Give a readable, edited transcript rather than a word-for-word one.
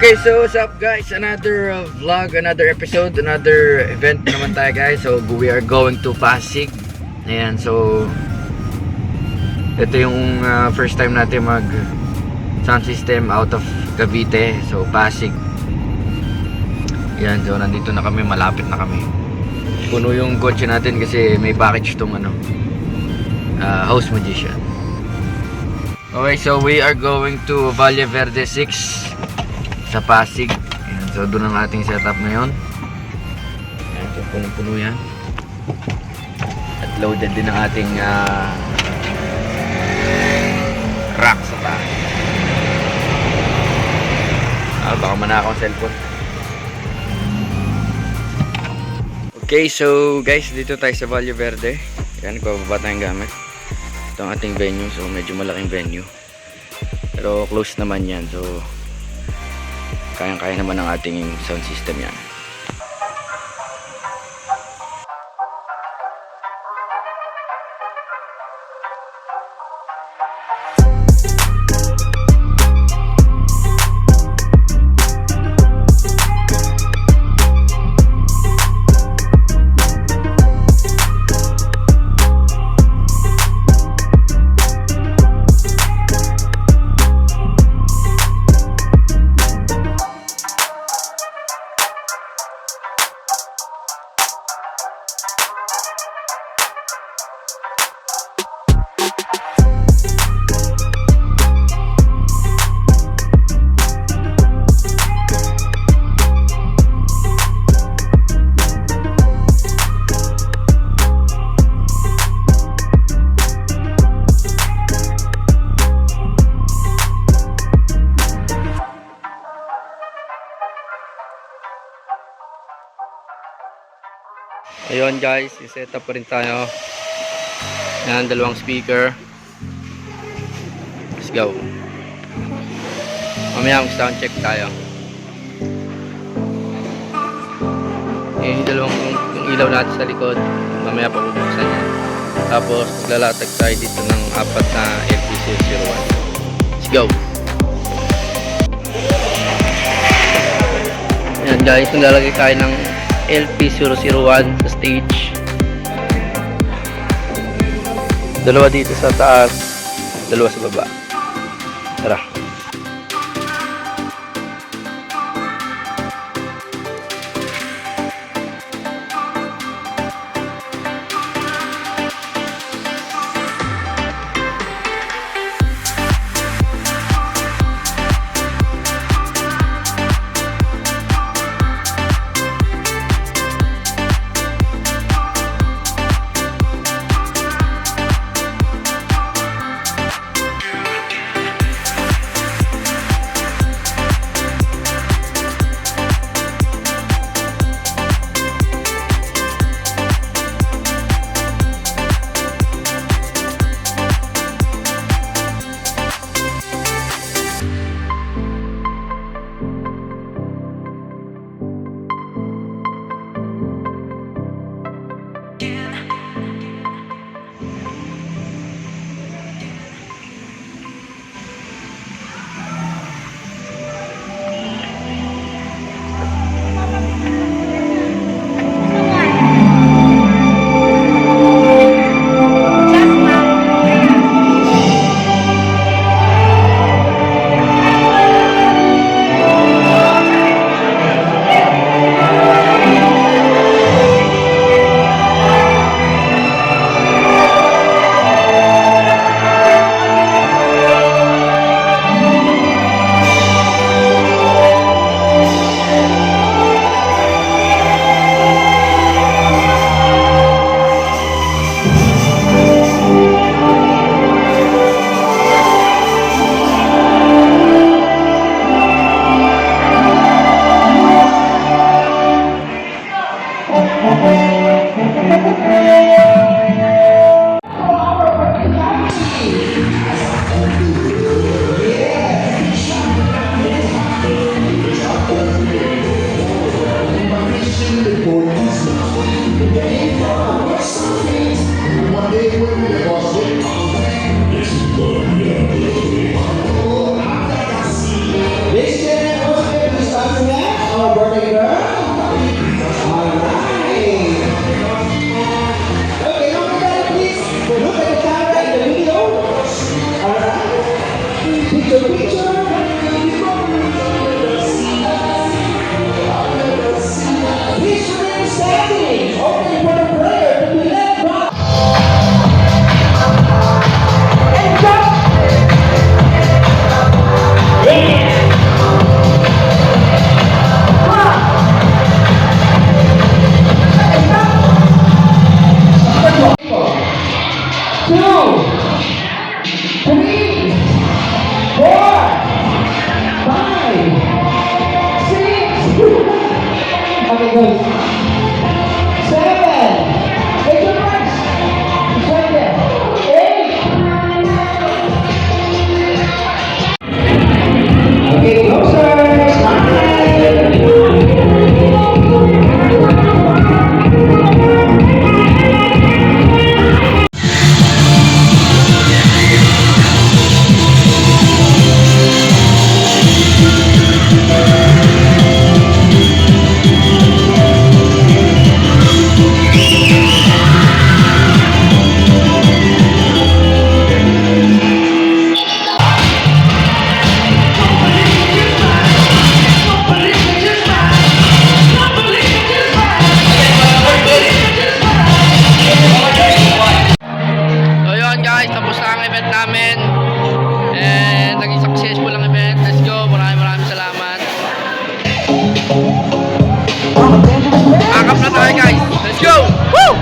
Okay, so what's up guys? Another vlog, another episode, another event naman tayo guys. So we are going to Pasig. Ayan, so ito yung first time natin mag sound system out of Cavite. So Pasig. Ayan, so nandito na kami, malapit na kami. Puno yung kotse natin kasi may package tong House Magician. Okay, so we are going to Valle Verde 6 sa Pasig. Ayan, so doon ang ating setup ngayon. Ayan, so punong-puno yan. At loaded din ang ating rack sa taas. Baka manakaw ang cellphone. Okay, so guys, dito tayo sa Valle Verde. Ayan, bababa tayong gamit. Ito ang ating venue. So medyo malaking venue, pero close naman yan. So kayang-kaya naman ang ating sound system yan. Ayun guys, i-set up pa rin tayo. Yan, dalawang speaker. Let's go. Mamaya mag-sound check tayo. Yung dalawang yung ilaw natin sa likod, mamaya pa bubuksan yan. Tapos maglalatag tayo dito ng 4 na LP001. Let's go. Yan guys, maglalagay tayo ng LP001 sa stage. Dalawa dito sa taas, dalawa sa baba. Tara. our birthday girl. Alright. Okay, now please look at the camera in the video. Alright. Picture, picture. Please remain standing. Okay, for the prayer to be led by. And jump. Yeah. Okay, closer. So yun guys, tapos na ang event namin. And naging successful ang event. Let's go. Maraming salamat. Akap na tayo guys. Let's go! Woo!